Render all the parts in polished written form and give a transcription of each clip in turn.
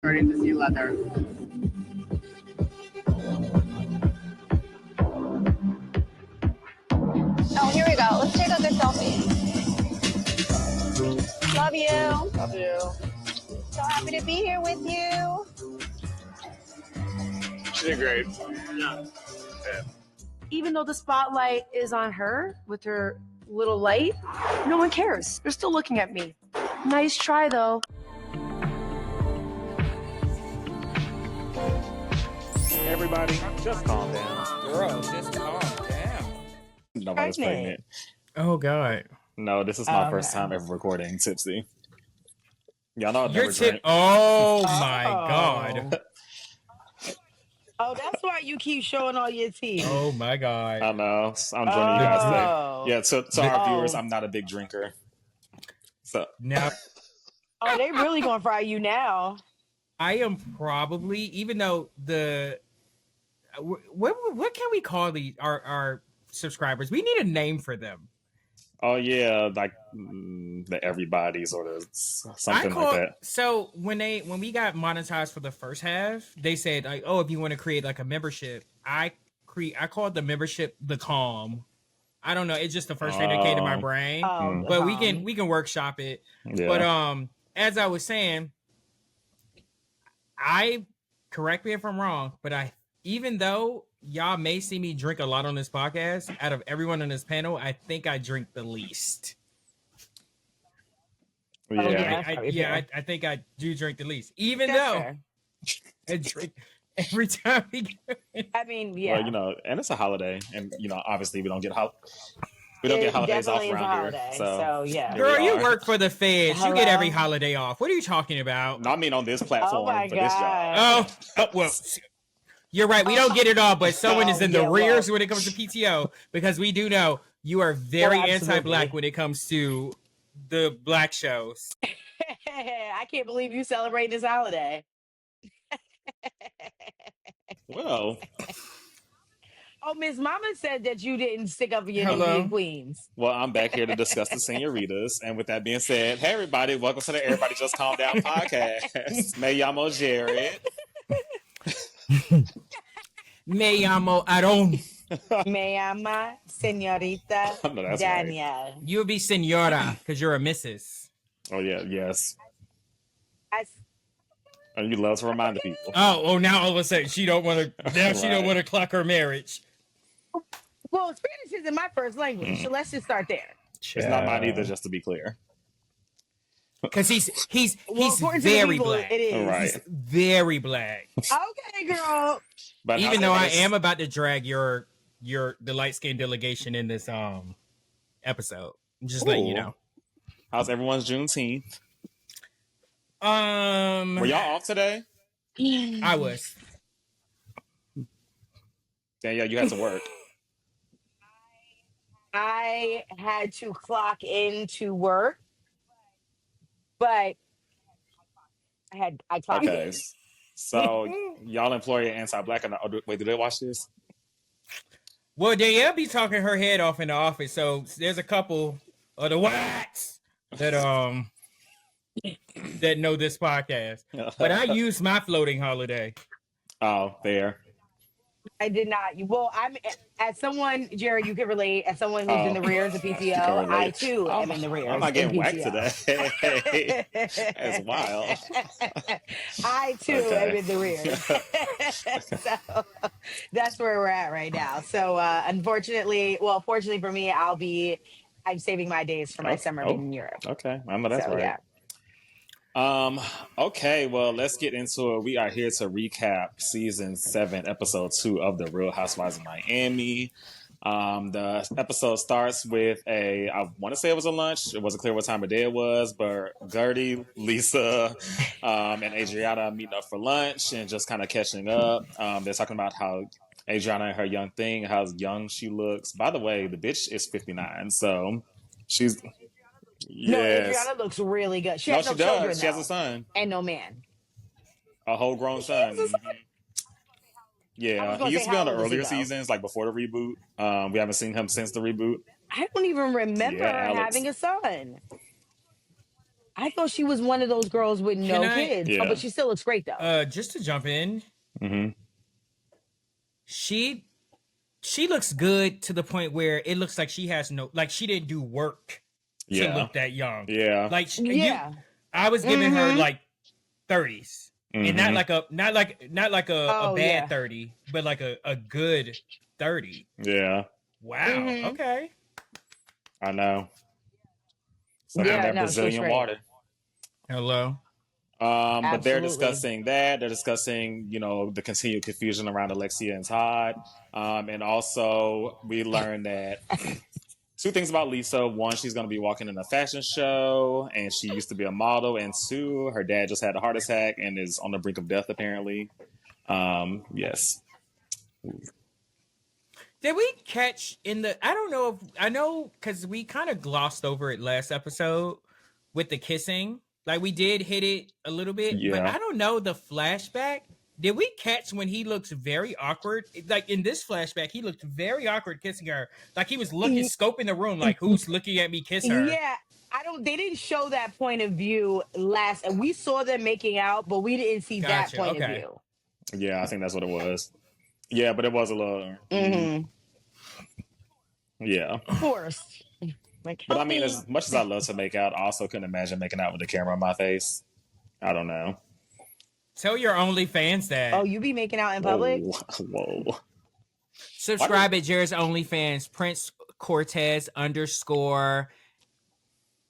Starting to see leather. Oh, here we go. Let's take a good selfie. Love you. Love you. So happy to be here with you. She did great. Yeah. Even though the spotlight is on her with her little light, no one cares. They're still looking at me. Nice try, though. Everybody, just calm down. Bro, just calm down. Nobody's pregnant. Oh, God. No, this is my first time ever recording tipsy. Y'all know I You're never drink. Oh, my God. Oh, that's why you keep showing all your teeth. Oh, my God. I know. I'm joining you guys today. Yeah, to our viewers, I'm not a big drinker. So Now, Oh, they really gonna fry you now. I am probably, even though what can we call our subscribers? We need a name for them. oh yeah, like the everybody's or the something like that. So when we got monetized for the first half, they said like, oh, if you want to create like a membership, I called the membership the Calm. I don't know. It's just the first thing that came to my brain. But we can workshop it. Yeah. But as I was saying, correct me if I'm wrong, but even though y'all may see me drink a lot on this podcast, out of everyone on this panel, I think I drink the least. Yeah. I think I do drink the least, even though I drink every time we get. I mean, yeah. Well, and it's a holiday, and obviously we don't get holidays off around here. So yeah. Girl, you work for the feds. Hello? You get every holiday off. What are you talking about? No, I mean on this platform for this God. job. Oh, well, you're right. We don't get it all, but someone is in the rears when it comes to PTO, because we do know you are very anti-Black when it comes to the Black shows. I can't believe you celebrate this holiday. Well. Oh, Miss Mama said that you didn't stick up for your Indian queens. Well, I'm back here to discuss the senoritas. And with that being said, hey, everybody, welcome to the Everybody Just Calm Down podcast. Me llamo Jared. Me llamo Aaron. Me llama Senorita No, that's Daniel. right. You'll be senora because you're a missus. Oh, yeah, yes. And you love to remind the people. Oh, now all of a sudden she don't want to. Now she don't want to clock her marriage. Well, Spanish isn't my first language, so let's just start there. It's not mine either, just to be clear. Because he's according to the very people, Black. It is. Right. He's very Black. Okay, girl. But even though I am about to drag the light skinned delegation in this episode, just letting you know. How's everyone's Juneteenth? Were y'all off today? I was. Yeah, you had to work. I had to clock into work, but I clocked in. So y'all employ anti-Black. Wait, do they watch this? Well, Danielle be talking her head off in the office, so there's a couple of the whites that that know this podcast. But I used my floating holiday. Oh, fair. I did not. Well, I'm as someone, Jerry, you can relate. As someone who's in the rears of PTO, I too am in the rears. I'm not getting whacked today. That's wild. I too am in the rears. So that's where we're at right now. So fortunately for me, I'm saving my days for my summer in Europe. Okay, I know that's so, right. Yeah. Okay, well, let's get into it. We are here to recap season 7, episode 2 of the Real Housewives of Miami. The episode starts with I want to say it was a lunch. It wasn't clear what time of day it was, but Gertie, Lisa, and Adriana meeting up for lunch and just kind of catching up. They're talking about how Adriana and her young thing, how young she looks. By the way, the bitch is 59, so she's... Yes. No, Adriana looks really good. She has no children. She has a son. And no man. A whole grown son. Yeah. He used to be on the earlier seasons, like before the reboot. We haven't seen him since the reboot. I don't even remember having a son. I thought she was one of those girls with Can no I? kids. Yeah. Oh, but she still looks great though. Just to jump in, Mm-hmm. she looks good to the point where it looks like she has no, like she didn't do work to Yeah. look that young. Yeah. Like Yeah. I was giving her Mhm. like 30s, and not like a Oh, bad yeah. 30, but like a good 30. Yeah. Wow. Mhm. Okay. I know. So Yeah, that no, she looks Brazilian great. water. Hello. But they're Absolutely. discussing that. They're discussing, the continued confusion around Alexia and Todd. And also, we learned that two things about Lisa. One, she's going to be walking in a fashion show, and she used to be a model. And two, her dad just had a heart attack and is on the brink of death, apparently. Yes. Did we catch in the? I don't know if I know because we kind of glossed over it last episode with the kissing. Like we did hit it a little bit, but Yeah. I don't know the flashback. Did we catch when he looks very awkward? Like in this flashback, he looked very awkward kissing her. Like he was looking, scoping the room, like who's looking at me kiss her? Yeah. They didn't show that point of view last, and we saw them making out, but we didn't see Gotcha, that point of okay. view. Yeah, I think that's what it was. Yeah, but it was a little. Mm-hmm. Yeah. Of course. Like, But I help mean, me. as much as I love to make out, I also couldn't imagine making out with the camera on my face. I don't know. Tell your OnlyFans that. Oh, you be making out in public? Whoa. Subscribe at Jared's OnlyFans, Prince Cortez _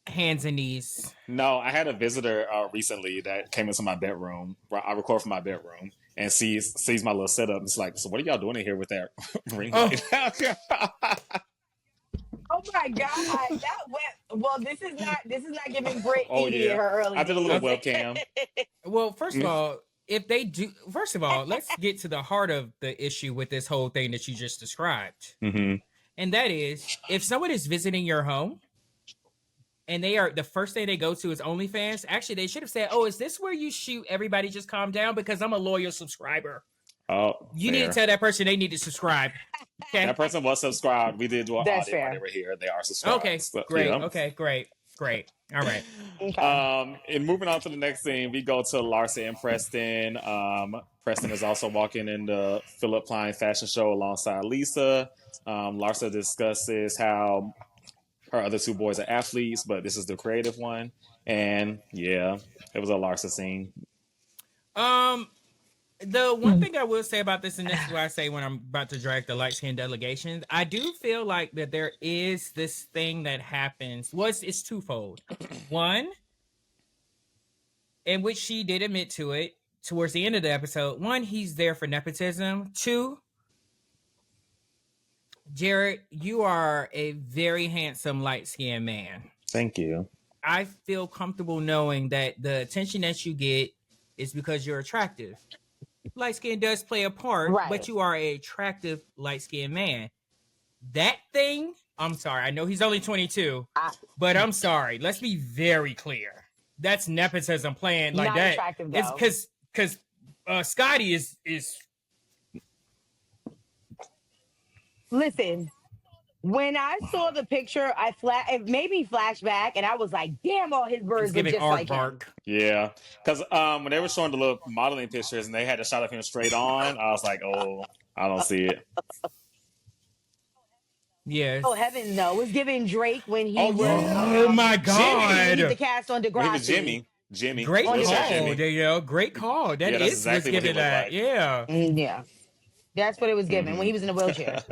hands and knees. No, I had a visitor recently that came into my bedroom. I record from my bedroom and sees my little setup. It's like, so what are y'all doing in here with that ring light? Oh my God. That went well, this is not giving Brit Yeah. her early. I did a little days. webcam. Well, first of all, if they do, first of all, let's get to the heart of the issue with this whole thing that you just described. Mm-hmm. And that is, if someone is visiting your home and the first thing they go to is OnlyFans, actually, they should have said, oh, is this where you shoot everybody just calm down? Because I'm a loyal subscriber. Oh, You need to tell that person they need to subscribe. Okay. That person was subscribed. We did do an That's audio fair. when they were here. They are subscribed. Okay, So, great. yeah. Okay, great. All right. Okay. And moving on to the next scene, we go to Larsa and Preston. Preston is also walking in the Philip Klein fashion show alongside Lisa. Larsa discusses how her other two boys are athletes, but this is the creative one. And yeah, it was a Larsa scene. The one thing I will say about this, and this is what I say when I'm about to drag the light skin delegations, I do feel like that there is this thing that happens. Well, it's twofold. One, in which she did admit to it towards the end of the episode. One, he's there for nepotism. Two, Jared, you are a very handsome light-skinned man. Thank you. I feel comfortable knowing that the attention that you get is because you're attractive. Light skin does play a part, Right. but you are an attractive light skinned man. That thing, I'm sorry, I know he's only 22, but I'm sorry. Let's be very clear. That's nepotism playing like Not that. attractive, It's though. because Scotty is Listen, when I saw the picture, it made me flash back, and I was like, "Damn, all his birds look giving just like him." aardvark. Yeah, because when they were showing the little modeling pictures and they had a shot of him straight on, I was like, oh, I don't see it. Yes. Oh heaven, no! It was giving Drake when he Oh, was. yeah. Oh my He God. the cast on Degrassi. He was Jimmy. Great On call. the Real back. Jimmy. There you go. Great call. That Yeah, is that's what's exactly what he giving looked that. like. Yeah. Yeah, that's what it was giving when he was in a wheelchair.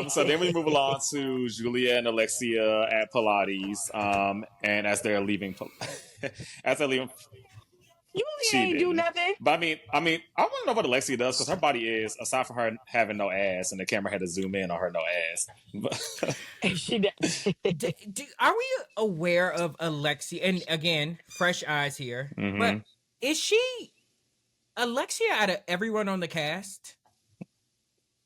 So then we move along to Julia and Alexia at Pilates, and as they're leaving, You She ain't do didn't. nothing. but I mean, I want to know what Alexia does because her body is, aside from her having no ass, and the camera had to zoom in on her no ass. She did. Are we aware of Alexia? And again, fresh eyes here. Mhm. But is she Alexia out of everyone on the cast?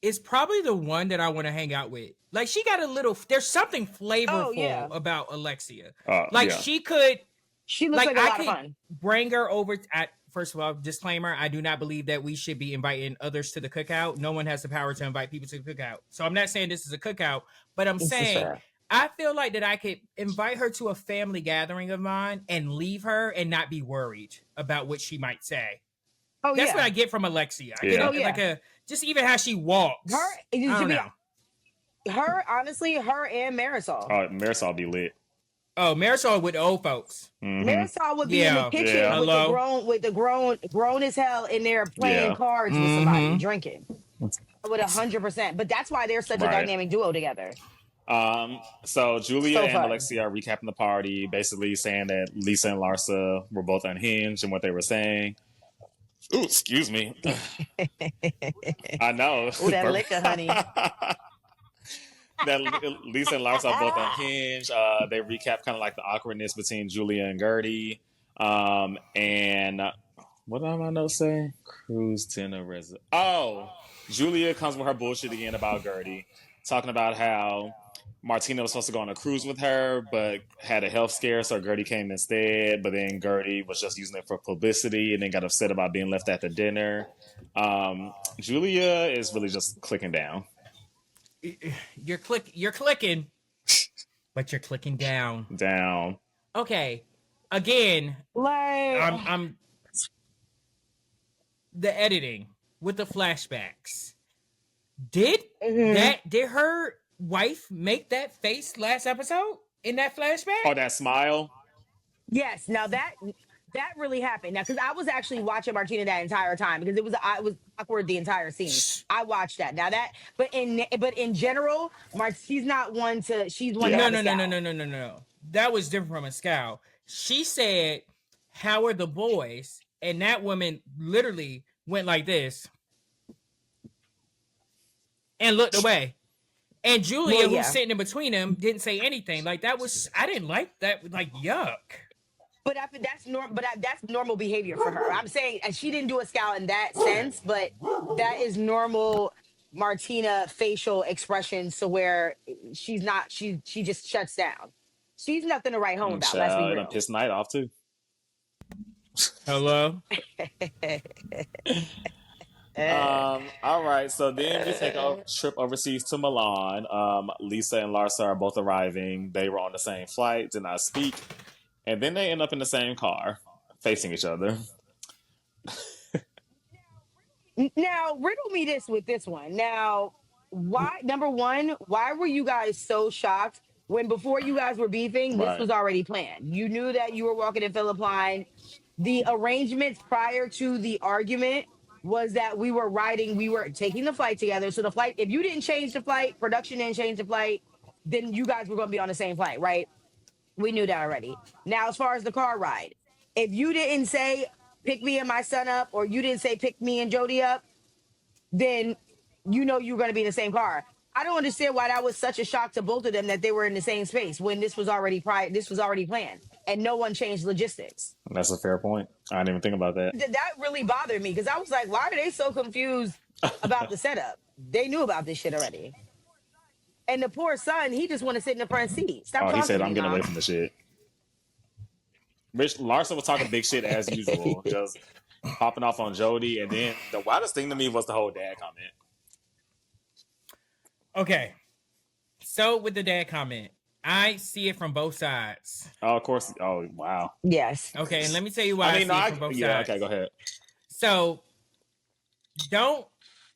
Is probably the one that I want to hang out with. Like she got a little. There's something flavorful yeah. about Alexia. Yeah. She could. She looks like a I lot of could fun. bring her over. First of all, disclaimer: I do not believe that we should be inviting others to the cookout. No one has the power to invite people to the cookout. So I'm not saying this is a cookout, but I'm This is saying fair. I feel like that I could invite her to a family gathering of mine and leave her and not be worried about what she might say. Oh That's what yeah. I get from Alexia. I Yeah. get Oh like yeah. a just even how she walks. Her I to don't be know. her honestly, her and Marisol. Oh, Marisol be lit. Oh, Marisol with the old folks. Mm-hmm. Marisol would be in the Yeah. kitchen Yeah. with the Hello. grown as hell in there playing Yeah. cards with somebody Mm-hmm. drinking. With 100%. But that's why they're such a Right. dynamic duo together. So Julia So and fun. Alexia are recapping the party, basically saying that Lisa and Larsa were both unhinged and what they were saying. Ooh, excuse me. I know. Oh, that liquor, honey. That Lisa and Larsa are both unhinged. They recap kind of like the awkwardness between Julia and Gertie. And what did my notes say? Cruise dinner resident. Oh, Julia comes with her bullshit again about Gertie, talking about how Martina was supposed to go on a cruise with her, but had a health scare, so Gertie came instead. But then Gertie was just using it for publicity, and then got upset about being left at the dinner. Julia is really just clicking down. You're clicking, but you're clicking down. Down. Okay. Again, Like I'm the editing with the flashbacks. Did did her wife make that face last episode in that flashback? Oh, that smile. yes, now that really happened. Now, because I was actually watching Martina that entire time because it was awkward the entire scene. I watched that. Now that, but in general, she's not one to. She's one to Yeah. No, have no, a no, no, scowl. no, no, no, no. That was different from a scowl. She said, "How are the boys?" And that woman literally went like this and looked away. And Julia, Well, who's yeah. sitting in between them, didn't say anything. Like that was, I didn't like that. Like yuck. But that's normal behavior for her. I'm saying, and she didn't do a scowl in that sense, but that is normal Martina facial expressions to where she's not. She just shuts down. She's nothing to write home about. Let's be Child, it done real. pissed Night off too. Hello. All right, so then we take a trip overseas to Milan. Lisa and Larsa are both arriving. They were on the same flight, did not speak, and then they end up in the same car, facing each other. Now, riddle me this with this one. Now, why, number one, why were you guys so shocked when before you guys were beefing, this Right. was already planned? You knew that you were walking in Phillip Line. The arrangements prior to the argument was that we were taking the flight together. So the flight, if you didn't change the flight, production didn't change the flight, then you guys were going to be on the same flight, right? We knew that already. Now, as far as the car ride, if you didn't say pick me and my son up, or you didn't say pick me and Jody up, then you know you're going to be in the same car. I don't understand why that was such a shock to both of them that they were in the same space when this was already this was already planned and no one changed logistics. That's a fair point. I didn't even think about that. That really bothered me because I was like, why are they so confused about the setup? They knew about this shit already. And the poor son, he just want to sit in the front seat. Stop Oh, he talking said, to "I'm me, getting away mom. from the shit." Rich Larsa was talking big shit as usual, just popping off on Jody, and then the wildest thing to me was the whole dad comment. Okay. So with the dad comment, I see it from both sides. Oh, of course. Oh, wow. Yes. Okay, and let me tell you why I, see it from both sides. Okay, go ahead. So don't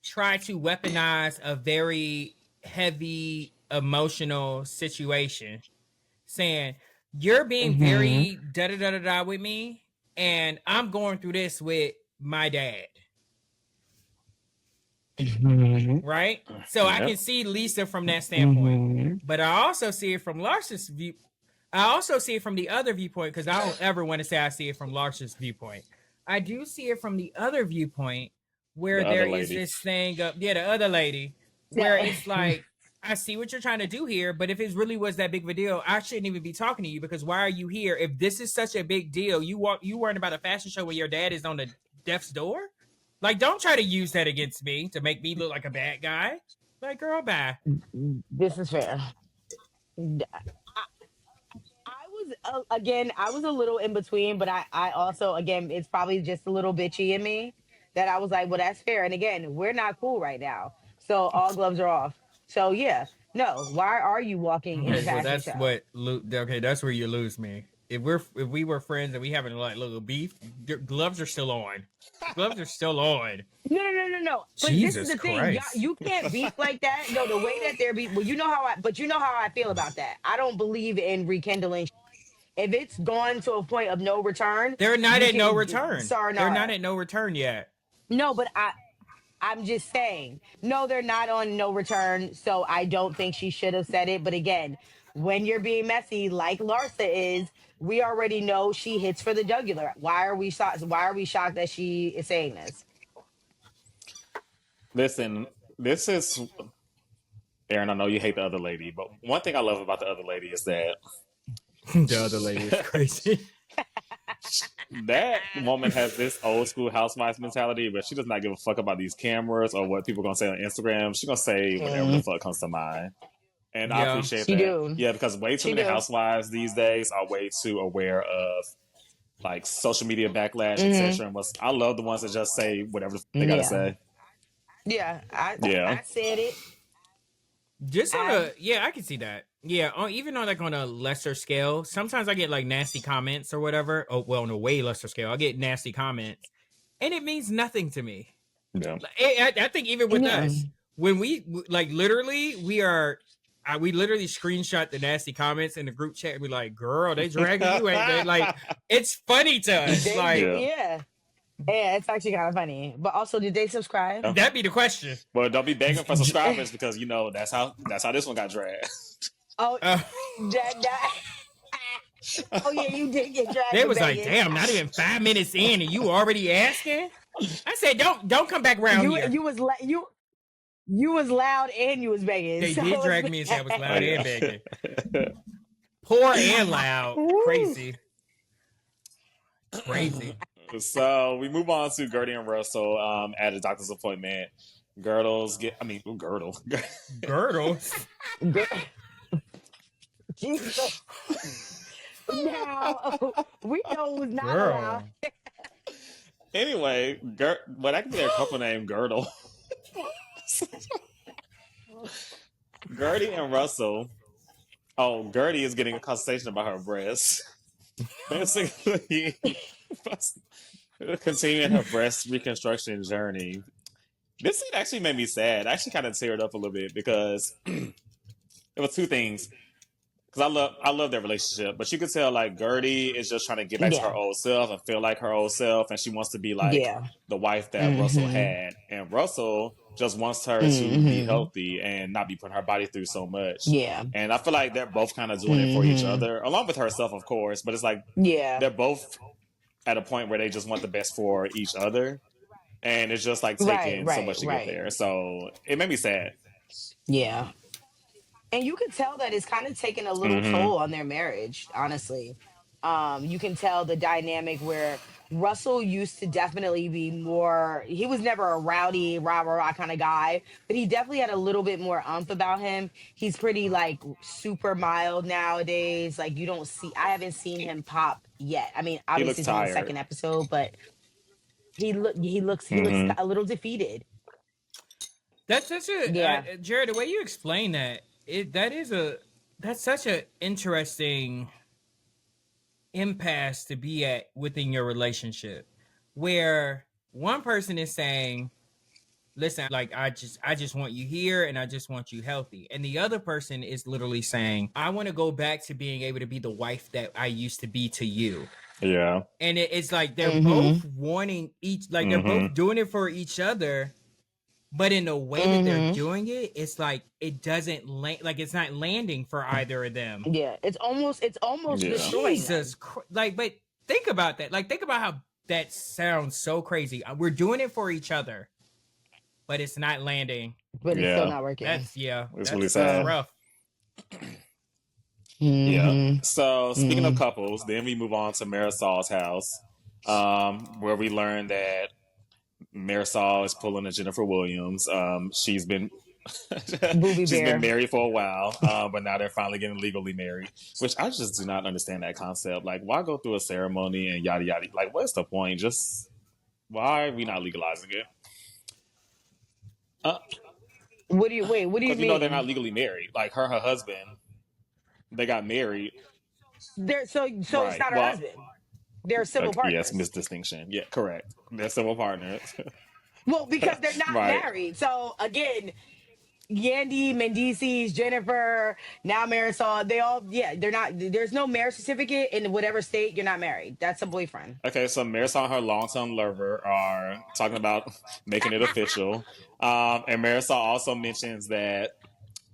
try to weaponize a very heavy emotional situation saying you're being very da da da da da with me and I'm going through this with my dad. Right? So I can see Lisa from that standpoint. But I also see it from Larsa's view. I also see it from the other viewpoint because I don't ever want to say I see it from Larsa's viewpoint. I do see it from the other viewpoint where The there other is lady. this thing of, the other lady, where it's like, I see what you're trying to do here, but if it really was that big of a deal, I shouldn't even be talking to you because why are you here? If this is such a big deal, you worrying about a fashion show where your dad is on the death's door? Like, don't try to use that against me to make me look like a bad guy. Like, girl, bye. This is fair. I was again, I was a little in between, but I also again, it's probably just a little bitchy in me that I was like, well, that's fair. And again, we're not cool right now, so all gloves are off. So yeah, no. Why are you walking in a Okay, well fashion that's show? what okay, that's where you lose me. If we were friends and we having like little beef, gloves are still on. Gloves are still on. No, no, no, no, no. But this is Jesus the thing. Y'all, Christ. you can't beef like that. No, the way that they're beef. Well, you know how I. But you know how I feel about that. I don't believe in rekindling. If it's gone to a point of no return, They're not you at no can return. They're not sayonara. at no return yet. No, but I'm just saying. No, they're not on no return. So I don't think she should have said it. But again, when you're being messy, like Larsa is, we already know she hits for the jugular. Why are we shocked? Why are we shocked that she is saying this? Listen, this is Aaron. I know you hate the other lady, but one thing I love about the other lady is that The other lady is crazy. that woman has this old school housewives mentality, but she does not give a fuck about these cameras or what people are gonna say on Instagram. She's gonna say whatever the Mm, fuck comes to mind. And I Yeah. appreciate she that. do. Yeah, because way too She many do. housewives these days are way too aware of like social media backlash, Hmm. etc. And I love the ones that just say whatever they gotta Yeah. say. Yeah. Yeah. I said it. Just on I a yeah, I can see that. Yeah, even on like on a lesser scale, sometimes I get like nasty comments or whatever. Oh, well, on a way lesser scale, I get nasty comments, and it means nothing to me. Yeah. Like, I think even with yeah. us, when like literally we literally screenshot the nasty comments in the group chat and be like, "Girl, they dragging you." Ain't they? Like, it's funny to us. They do. Like, Yeah. Yeah. Yeah. It's actually kind of funny. But also, did they subscribe? Yeah. that'd be the question. Well, don't be begging for subscribers because you know that's how this one got dragged. Oh, Uh, that. Oh yeah, you did get dragged they to was like, Vegas. "Damn, not even 5 minutes in, and you already asking." I said, "Don't come back around You here." you was you was loud and you was begging. They So did drag it's me and say I was Oh loud and yeah. begging. Poor and loud. Woo. Crazy. Crazy. So we move on to Gertie and Russell at a doctor's appointment. Girdle. Girdles. Girl, Jesus. Now we know who's not allowed. Girl. Anyway, but I can be a couple named Girdle. Gertie and Russell. Oh, Gertie is getting a consultation about her breasts. Basically, continuing her breast reconstruction journey. This scene actually made me sad. I actually kind of teared up a little bit because it was two things. Because I love their relationship, but you could tell like Gertie is just trying to get back to her Yeah. old self and feel like her old self, and she wants to be like Yeah. the wife that Russell Mm-hmm. had, and Russell just wants her to be Mm-hmm. healthy and not be putting her body through so much. Yeah. And I feel like they're both kind of doing it for each Mm-hmm. other, along with herself, of course. But it's like Yeah. they're both at a point where they just want the best for each other, and it's just like Right. taking so Right. much to get Right. there. So it made me sad. Yeah. And you can tell that it's kind of taking a little Hmm. toll on their marriage, honestly. You can tell the dynamic where Russell used to definitely be more, he was never a rowdy, rah rah rah kind of guy, but he definitely had a little bit more umph about him. He's pretty like super mild nowadays. Like you don't see, I haven't seen him pop yet. I mean, He obviously looks it's on the tired. second episode, but he looks Hmm. a little defeated. That's such Yeah. a Jared. The way you explain that, that's such an interesting impasse to be at within your relationship, where one person is saying, "Listen, like I just want you here, and I just want you healthy," and the other person is literally saying, "I want to go back to being able to be the wife that I used to be to you." Yeah. And it's like they're Mm-hmm. both wanting each, like they're Hmm. both doing it for each other, but in the way that they're Mm-hmm. doing it, it's like it doesn't land, like it's not landing for either of them. Yeah. It's almost Yeah. destroying them. Like, but think about that. Like, think about how that sounds so crazy. We're doing it for each other, but it's not landing. But it's still Yeah. not working. That's It's really that's sad. rough. Yeah. Hmm. So speaking of couples, then we move on to Marisol's house, where we learn that Marisol is pulling a Jennifer Williams. She's been Booby she's been bear. married for a while, but now they're finally getting legally married. Which I just do not understand that concept. Like, why go through a ceremony and yada yada? Like, what's the point? Just why are we not legalizing it? Uh, What do you Because mean? they're not legally married. Like her husband, they got married. So it's Right. not her Well, husband. They're civil yes, partners. misdistinction. Yeah, correct. They're civil partners. Well, because they're not Right. married. So again, Yandy, Mendices, Jennifer, now Marisol, they all, yeah, they're not, there's no marriage certificate in whatever state you're not married. That's a boyfriend. Okay, so Marisol and her long-term lover are talking about making it official. And Marisol also mentions that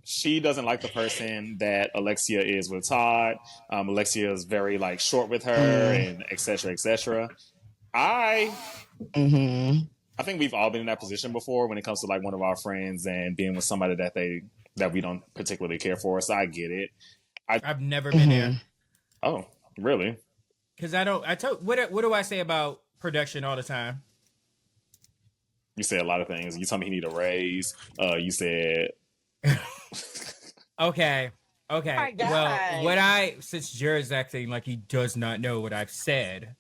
she doesn't like the person that Alexia is with Todd. Alexia is very like short with her Mm, and et cetera, et cetera. I hmm I think we've all been in that position before when it comes to like one of our friends and being with somebody that we don't particularly care for. So I get it. I've never been there. hmm Oh, really? Because I don't. I told what do I say about production all the time? You said a lot of things. You told me he need a raise. You said Okay. My Well, God. since Jared's acting like he does not know what I've said,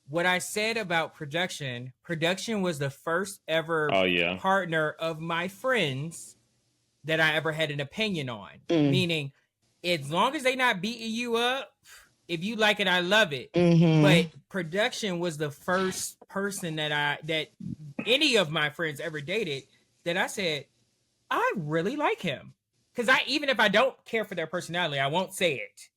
what I said about production was the first ever oh yeah. partner of my friends that I ever had an opinion on. Mm, Meaning, as long as they not beating you up, if you like it, I love it. hmm But production was the first person that any of my friends ever dated that I said, I really like him. Because even if I don't care for their personality, I won't say it.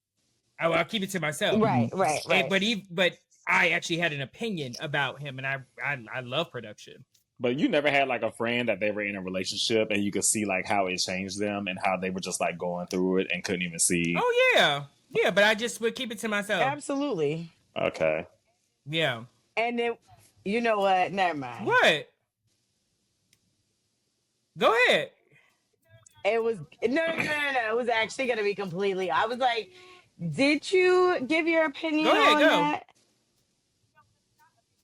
I'll keep it to myself. Right, right, right. But I actually had an opinion about him, and I love production. But you never had like a friend that they were in a relationship and you could see like how it changed them and how they were just like going through it and couldn't even see. Oh yeah. But I just would keep it to myself. Absolutely. Okay. Yeah. And then, you know what? Never mind. What? Go ahead. It was, no. It was actually going to be completely, I was like, did you give your Go opinion ahead. on Go. that?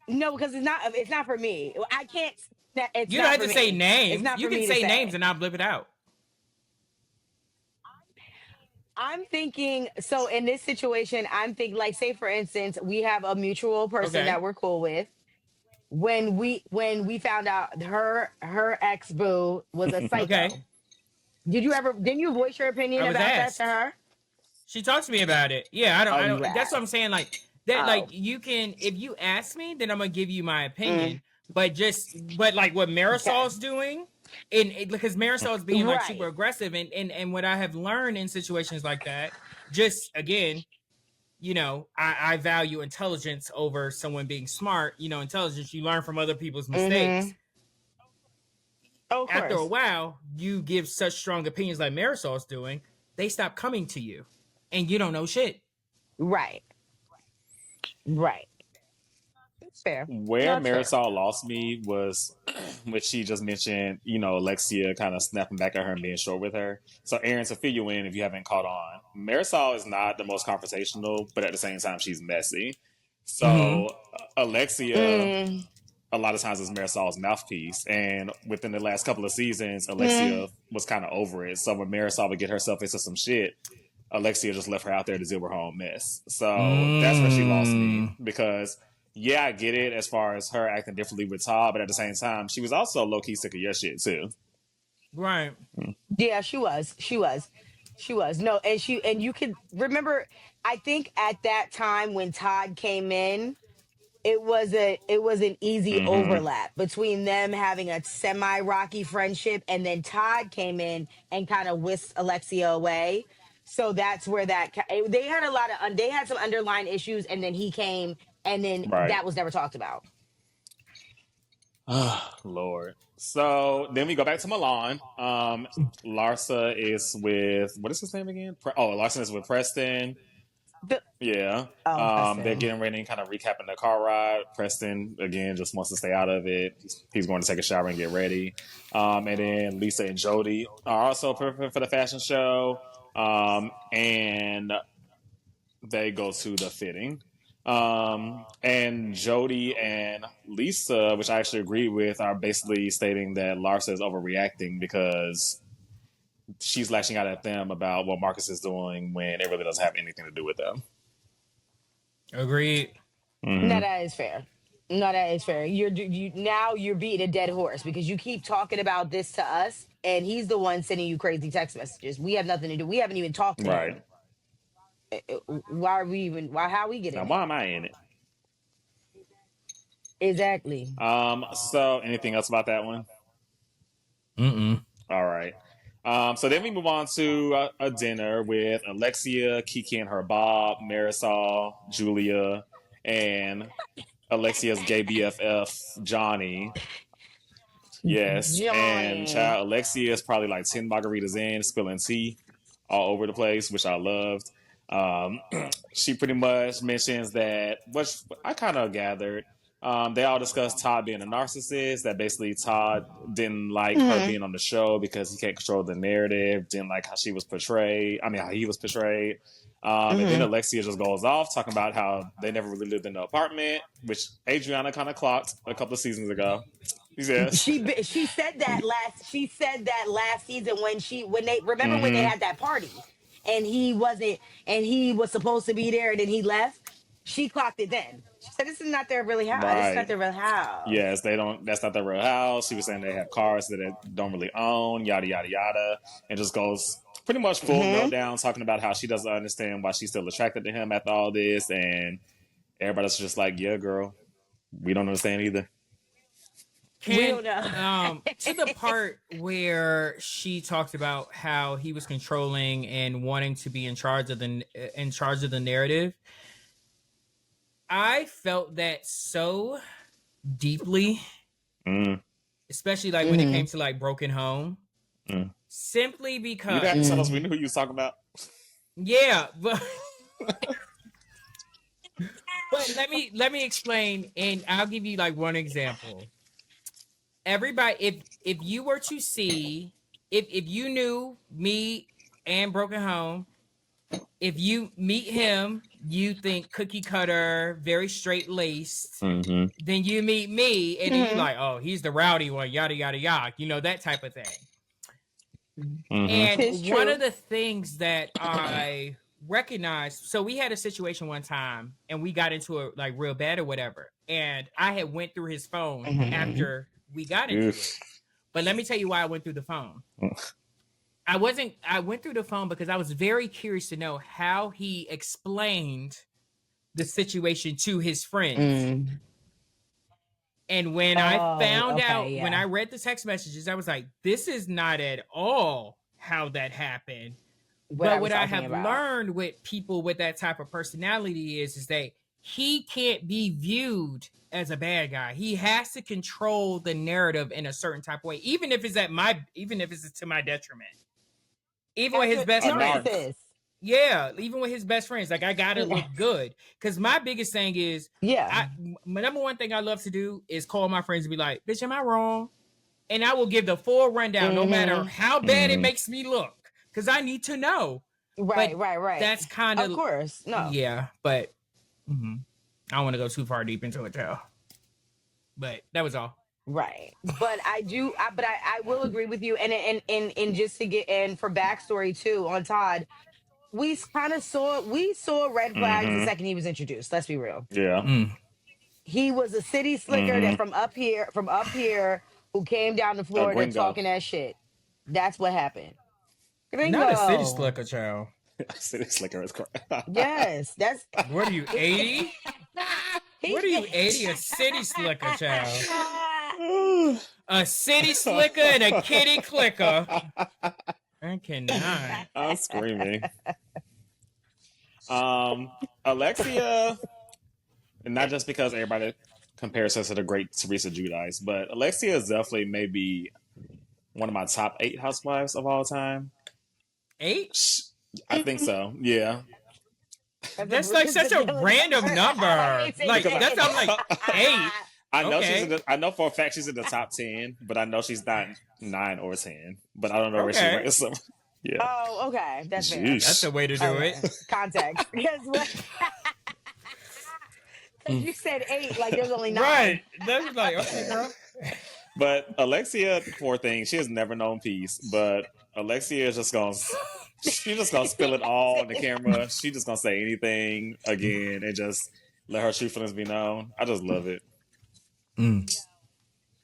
No, because it's not for me. I can't, it's You don't not have for to say me. It's names. not You for can me to say names, say. and I'll blip it out. I'm thinking, so in this situation, I'm thinking, like, say for instance, we have a mutual person Okay. that we're cool with. When we found out her ex boo was a Okay. psycho. Didn't you voice your opinion I was about that to asked. her? She talked to me about it. Yeah, I don't. Oh, I you don't. That's what I'm asked. saying. Like that. Like Oh. you can, if you ask me, then I'm gonna give you my Mm, opinion. But like what okay. Marisol's doing, because Marisol's being like super Right. aggressive, and what I have learned in situations like that, just again, I value intelligence over someone being smart. Intelligence you learn from other people's Mm-hmm. mistakes. Oh, of After a course. while, you give such strong opinions like Marisol's doing, they stop coming to you, and you don't know shit. Right. Right. That's fair. No, Where that's fair. Marisol lost me was when she just mentioned, Alexia kind of snapping back at her and being short with her. So, Aaron, to fill you in if you haven't caught on, Marisol is not the most confrontational, but at the same time, she's messy. Mm-hmm. So, Alexia, Mm, a lot of times, is Marisol's mouthpiece. And within the last couple of seasons, mm, Alexia was kind of over it. So, when Marisol would get herself into some shit, Alexia just left her out there to deal with her own mess. So that's where she lost me Mm. because, yeah, I get it as far as her acting differently with Todd, but at the same time, she was also low key sick of your shit too. Right. yeah, she was. She was. No, and you could remember, I think at that time when Todd came in, it was an easy Mm-hmm. overlap between them having a semi rocky friendship, and then Todd came in and kind of whisked Alexia away. So that's where they had a lot of they had some underlying issues, and then he came, and then Right. that was never talked about. Lord. So then we go back to Milan. Larsa is with, what is his name again? Larsa is with Preston. The, Yeah. They're Preston. getting ready and kind of recapping the car ride. Preston, again, just wants to stay out of it. He's going to take a shower and get ready. And then Lisa and Jody are also preparing for the fashion show. And they go to the fitting. And Jody and Lisa, which I actually agree with, are basically stating that Larsa is overreacting because she's lashing out at them about what Marcus is doing when it really doesn't have anything to do with them. Agreed. No, Mm-hmm. that is fair. No, that is fair. You're beating a dead horse because you keep talking about this to us, and he's the one sending you crazy text messages. We have nothing to do. We haven't even talked to Right. him. Why are we even? Why? How we get Now, in why it? am I in it? Exactly. So anything else about that one? Mm-mm. All right. So then we move on to a dinner with Alexia, Kiki and her Bob, Marisol, Julia, and Alexia's gay BFF, Johnny. Yes. And Johnny. child, Alexia is probably like 10 margaritas in, spilling tea all over the place, which I loved. Um, she pretty much mentions that, which I kind of gathered, they all discussed Todd being a narcissist, that basically Todd didn't like her Hmm. being on the show because he can't control the narrative, didn't like how she was portrayed. I mean, how he was portrayed. And then Hmm. Alexia just goes off talking about how they never really lived in an apartment, which Adriana kind of clocked a couple of seasons ago. Yes. She said that last season when they remember when they Hmm. had that party and he wasn't and he was supposed to be there and then he left. She clocked it then. She said, "This is not their really house. This is not Right. their real house." Yes, they don't. That's not their real house. She was saying they have cars that they don't really own, yada yada yada, and just goes pretty much full Hmm. meltdown, talking about how she doesn't understand why she's still attracted to him after all this, and everybody's just like, "Yeah, girl, we don't understand either." We Can don't know. to the part where she talked about how he was controlling and wanting to be in charge of the narrative. I felt that so deeply, Mm, especially like when it came Hmm. to like Broken Home, mm. simply You didn't have to tell us. because We knew who you was talking about. yeah, but let me explain, and I'll give you like one example. Everybody, if you were to see, if you knew me and Broken Home, if you meet him, you think cookie cutter, very straight laced. Mm-hmm. Then you meet me, and then you Hmm. like, oh, he's the rowdy one, yada yada yada, that type of thing. Mm-hmm. And Tis one of true. the things that I recognized, so we had a situation one time, and we got into it like real bad or whatever, and I had went through his phone Hmm. after we got into it. Oof. But let me tell you why I went through the phone. I went through the phone because I was very curious to know how he explained the situation to his friends. Mm. And when I Oh, found okay, out, when yeah. I read the text messages, I was like, this is not at all how that happened. What I But was what I talking have about. learned with people with that type of personality is that he can't be viewed as a bad guy. He has to control the narrative in a certain type of way, even if it's to my detriment. Even with That's his a best A narc. friends. narcissist. Yeah, even with his best friends, like I gotta look good. Cause my biggest thing is, Yeah. my number one thing I love to do is call my friends and be like, "Bitch, am I wrong?" And I will give the full rundown, no matter Hmm. how bad it Mm-hmm. makes me look, cause I need to know. But Right, right, right. that's kind Of of course. No. yeah. But I don't want to go too far deep into it, though. But that was all. Right. But I will agree with you. And just to get in for backstory too on Todd, we saw red flags the Mm-hmm. second he was introduced. Let's be real. Yeah. Mm. He was a city slicker that Mm-hmm. from up here who came down to A Florida gringo. talking that shit. That's what happened. Not a city Gringo. slicker, child. City slicker is correct. Yes, that's What are you, 80? he. What are you, 80? A city slicker, child. A city slicker and a kitty clicker. I cannot. I'm screaming. Alexia, and not just because everybody compares her to the great Teresa Giudice, but Alexia is definitely maybe one of my top 8 housewives of all time. 8? I think so. Yeah. That's like such a random number. Like Because that's I'm like 8. I know Okay. I know for a fact she's in the top 10, but I know she's not 9 or 10. But I don't know where she Okay. ranks. So, yeah. Oh, okay. That's fair. Jeez. That's the way to do Okay. it. Context. Because you said 8, like there's only 9. Right. That's like, okay, girl. But Alexia, poor thing, she has never known peace. But Alexia is she's just gonna spill it all on the camera. She's just gonna say anything again and just let her true feelings be known. I just love it. Mm.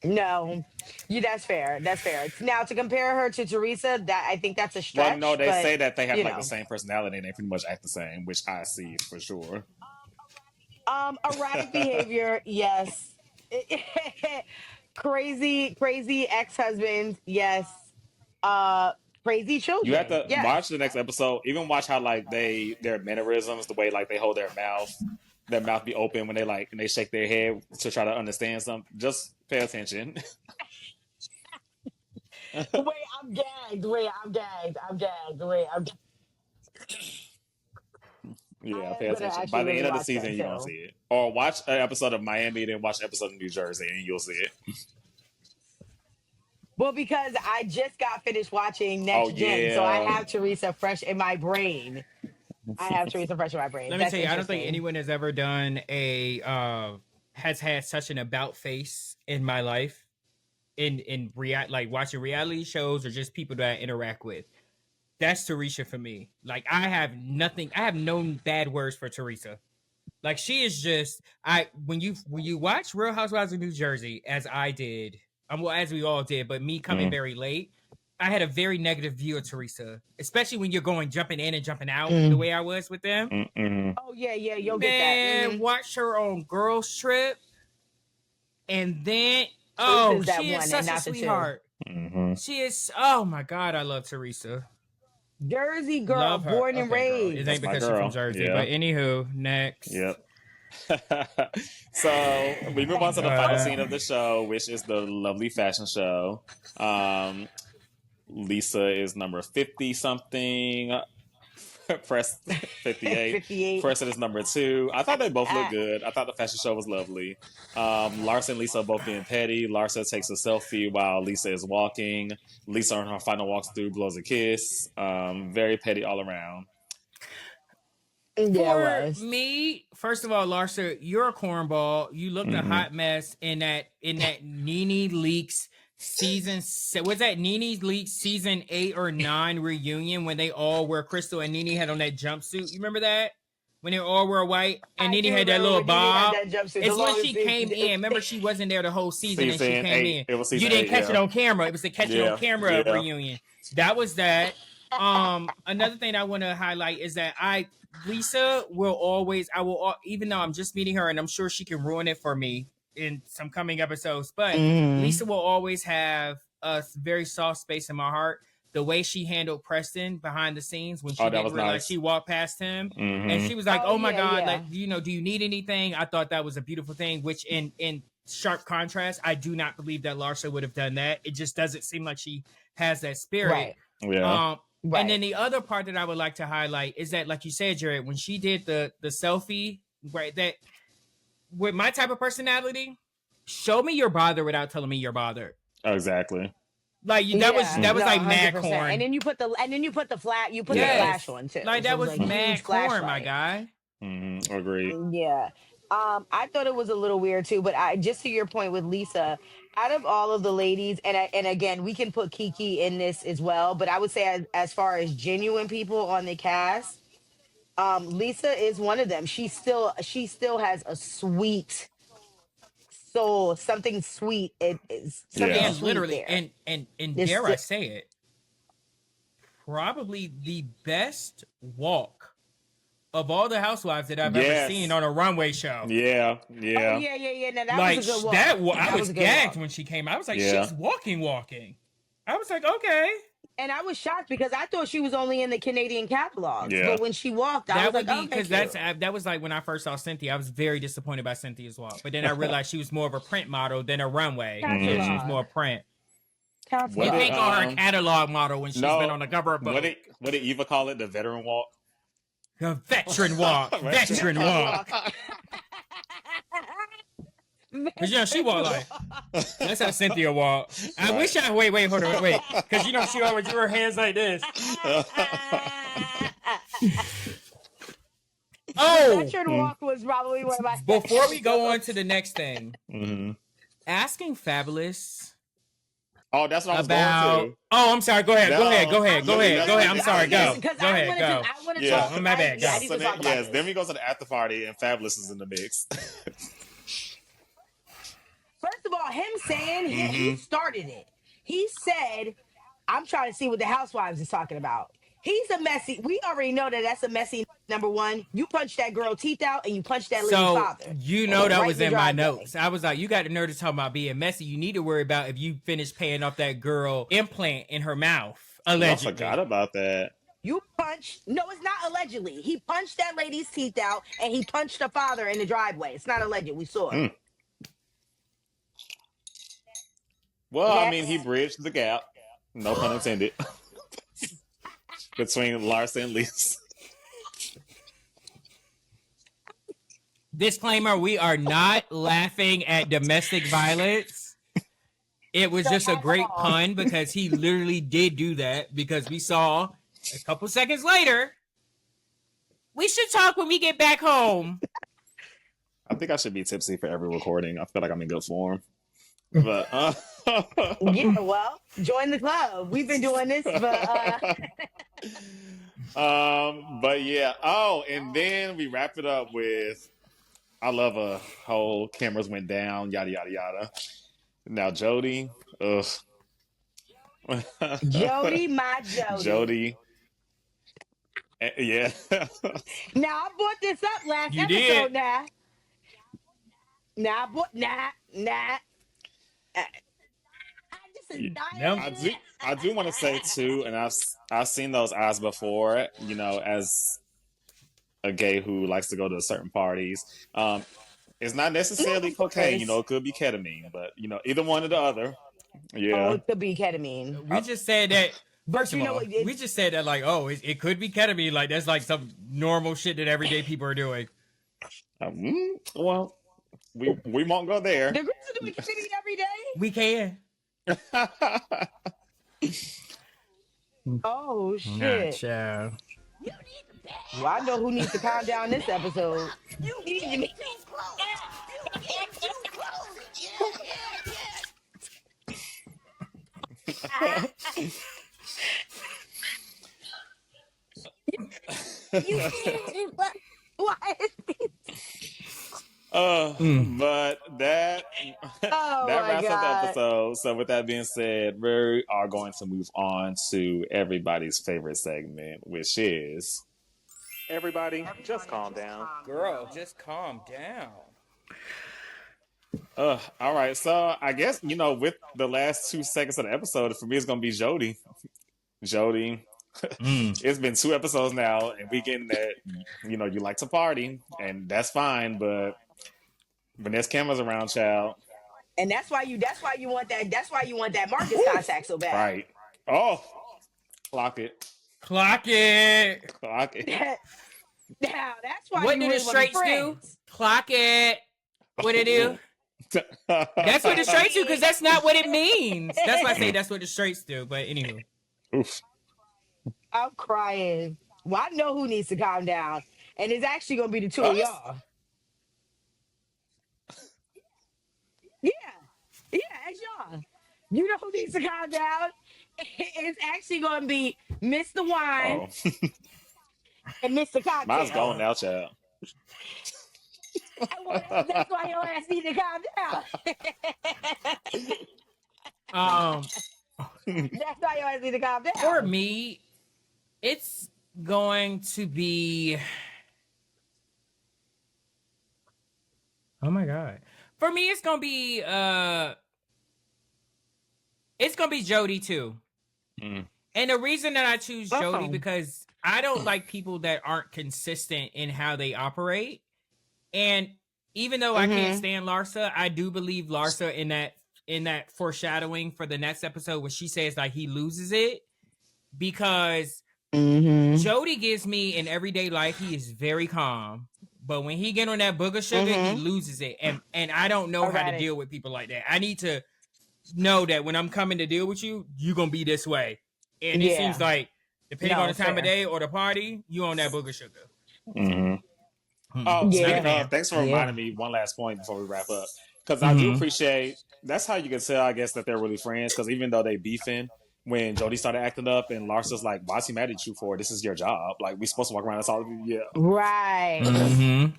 No, that's fair. That's fair. Now to compare her to Teresa, that I think that's a Well, no, stretch, they but say that they have you like the know, same personality and they pretty much act the same, which I see for sure. erratic behavior, yes. Crazy ex-husband, yes. Uh, Crazy You have children, to watch yes. the next episode. Even watch how like their mannerisms, the way like they hold their mouth be open when they like and they shake their head to try to understand something. Just pay attention. Wait, I'm gagged. Wait, I'm gagged. I'm gagged. Wait, Yeah, I pay am gonna attention. By actually the really end of the watch season, that you're gonna too. see it. Or watch an episode of Miami, then watch an episode of New Jersey, and you'll see it. Well, because I just got finished watching Oh Next Gen, so I yeah, have Teresa fresh in my brain. I have Teresa fresh in my brain. Let me That's tell you, I don't think interesting. anyone has ever done has had such an about face in my life like watching reality shows or just people that I interact with. That's Teresa for me. Like I have no bad words for Teresa. Like she is just when you watch Real Housewives of New Jersey, as I did, well, as we all did, but me coming mm, very late, I had a very negative view of Teresa, especially when you're going jumping in and jumping out the Mm. way I was with them. Oh yeah, yeah, you'll get that. Man, watch her on Girls Trip, and then Teresa's that she is one and such a not the two. sweetheart. mm-hmm. She is. Oh my god, I love Teresa. Jersey girl, Love her. born and Okay, girl. It That's ain't raised. my because she's from girl. Jersey, Yeah. but anywho, next. Yep. So we move on to the final scene of the show, which is the lovely fashion show. Lisa is number 50 something. Press 58. 58. Preston is number 2. I thought they both looked good. I thought the fashion show was lovely. Larsa and Lisa are both being petty. Larsa takes a selfie while Lisa is walking. Lisa on her final walks through blows a kiss. Very petty all around. Yeah, it For was. me, first of all, Larsa, you're a cornball. You looked a hot mess in that Nene Leaks was that Nene's Leaks season 8 or 9 reunion when they all were Crystal and Nene had on that jumpsuit. You remember that? When they all were white and I Nene do had that remember little when Nene had bob. that jumpsuit. The It's when longest she came in. Remember, she wasn't there the whole season and she Season came 8. in. It was You season didn't 8, catch yeah. it on camera. It was the catch it Yeah, on camera yeah. reunion. That was that. Another thing I want to highlight is that Lisa will always, even though I'm just meeting her and I'm sure she can ruin it for me in some coming episodes, but Lisa will always have a very soft space in my heart. The way she handled Preston behind the scenes when she that didn't was realize nice. she walked past him and Mm-hmm. she was like, Oh, "Oh my yeah, god, yeah. like do you need anything?" I thought that was a beautiful thing. Which in sharp contrast, I do not believe that Larsa would have done that. It just doesn't seem like she has that spirit. Right. Yeah. Right. And then the other part that I would like to highlight is that, like you said, Jared, when she did the selfie, right? That with my type of personality, show me you're bothered without telling me you're bothered. Exactly. Like that was like mad 100%. corn. And then you put the flash the flash on too. Like So that it was like a mad huge corn, my flashlight. guy. Mm-hmm. Agreed. Yeah. I thought it was a little weird too, but I just to your point with Lisa, out of all of the ladies, and again, we can put Kiki in this as well, but I would say as far as genuine people on the cast, Lisa is one of them. She still has a sweet soul, something sweet. It is something Yeah. And sweet literally, there. and There's dare I sti- say it, probably the best walk of all the housewives that I've ever Yes. seen on a runway show. Yeah. Oh, Yeah. yeah. No, that Like was a good walk. I That was was a good gagged walk. when she came. I was like, Yeah. she's walking. I was like, okay. And I was shocked because I thought she was only in the Canadian catalogs. Yeah. But when she walked, I That was would like, be okay, because cute. that was like when I first saw Cynthia. I was very disappointed by Cynthia's walk, but then I realized she was more of a print model than a runway. Mm-hmm. So she was Catalog. more print. What You did, can't call her a catalog model when she's been on the cover of what both. did Eva call it? The veteran walk? A veteran walk. Veteran walk. Because, she walked like, that's how Cynthia walked. I wish wait, hold on, wait. Because, she always do her hands like this. Veteran walk was probably one of my Before we go on to the next thing, Mm-hmm. asking Fabulous Oh, that's what I was about. going to. Oh, I'm sorry. Go ahead. Go ahead. I'm That's sorry. what- Go. Because Go ahead. Go. I want to Yeah. talk. My bad, go. I need So to talk about this. then we go to the after party and Fabulous is in the mix. First him saying he started it. He said, "I'm trying to see what the housewives is talking about." He's a messy. We already know that that's a messy number one. You punched that girl teeth out and you punched that lady's So father. you know that Right was the in my driveway. notes. I was like, you got the nerve to talk about being messy. You need to worry about if you finish paying off that girl implant in her mouth. Allegedly. I forgot about that. You punched. No, it's not allegedly. He punched that lady's teeth out and he punched her father in the driveway. It's not alleged. We saw it. Well, I mean, he Next. bridged the gap, no pun intended, between Larsa and Lisa. Disclaimer, we are not laughing at domestic violence. It was just a great pun because he literally did do that, because we saw a couple seconds later, we should talk when we get back home. I think I should be tipsy for every recording. I feel like I'm in good form. But Yeah, well, join the club. We've been doing this for but yeah. Oh, and then we wrap it up with, I love a whole cameras went down, yada yada yada. Now Jody, ugh. Jody, my Jody. Jody. Yeah. Now I brought this up last You episode. did. Now I brought I just is dying. I do want to say too, and I've seen those eyes before, you know, as a gay who likes to go to certain parties. It's not necessarily cocaine, you know, it could be ketamine, but you know, either one or the other. Yeah. Oh, it could be ketamine. We just said that. First you of know all, what, we just said that like, oh, it could be ketamine. Like that's like some normal shit that everyday people are doing. Well, we won't go there. The girls are doing ketamine every day. We can. Oh shit! Child. Well, I know who needs to calm down this episode. You need to be Why is But that Oh that my wraps up the God. episode. So with that being said, we are going to move on to everybody's favorite segment, which is everybody just calm down. Girl, just calm down. All right, so I guess, you know, with the last 2 seconds of the episode, for me it's gonna be Jody. Jody. It's been 2 episodes now, and we getting that, you know, you like to party, and that's fine, but when there's cameras around, child. And that's why you want that Marcus contact so bad. Right. Oh, clock it. Clock it. Clock it. Now that's why What you do the really wanna be straights do? friends. Clock it. What it do? That's what the straights do, because that's not what it means. That's why I say that's what the straights do. But anywho. Oof. I'm crying. Well, I know who needs to calm down, and it's actually gonna be the two of y'all. Yeah, it's y'all. You know who needs to calm down? It's actually gonna be Mr. Wine and Mr. Cocktail. Mine's gone now, child. Well, that's why your ass need to calm down. That's why your ass need to calm down. For me, it's going to be. Oh my God. For me, it's gonna be Jody too. And the reason that I choose Jody because I don't like people that aren't consistent in how they operate. And even though I can't stand Larsa, I do believe Larsa in that foreshadowing for the next episode when she says like he loses it, because Jody gives me in everyday life, he is very calm. But when he get on that booger sugar, he loses it. And I don't know how to deal with people like that. I need to know that when I'm coming to deal with you, you're going to be this way. And it seems like, depending on the time of day or the party, you on that booger sugar. Oh, speaking of, thanks for reminding me one last point before we wrap up. Because I do appreciate, that's how you can tell, I guess, that they're really friends. Because even though they beefing, when Jody started acting up and Larsa's like, why is he mad at you for? This is your job. Like, we supposed to walk around, that's all. Yeah. Right.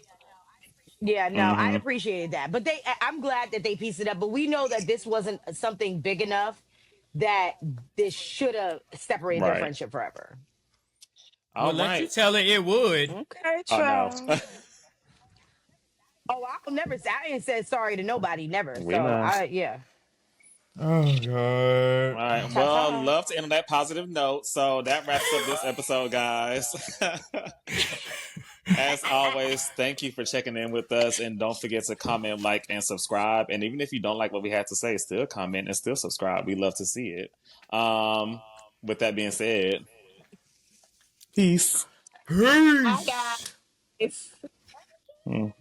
Yeah, no, I Hmm. appreciated that. But I'm glad that they pieced it up. But we know that this wasn't something big enough that this should have separated their Right. friendship forever. All Well, let you right. tell it, it would. Okay, Oh no. child. Oh, I'll never say I ain't said sorry to nobody, never. We So know. yeah. Oh All god. right. Ta Well, ta. love to end on that positive note. So that wraps up this episode, guys. As always, thank you for checking in with us. And don't forget to comment, like, and subscribe. And even if you don't like what we had to say, still comment and still subscribe. We love to see it. With that being said, peace. Hi Peace. guys. Mm.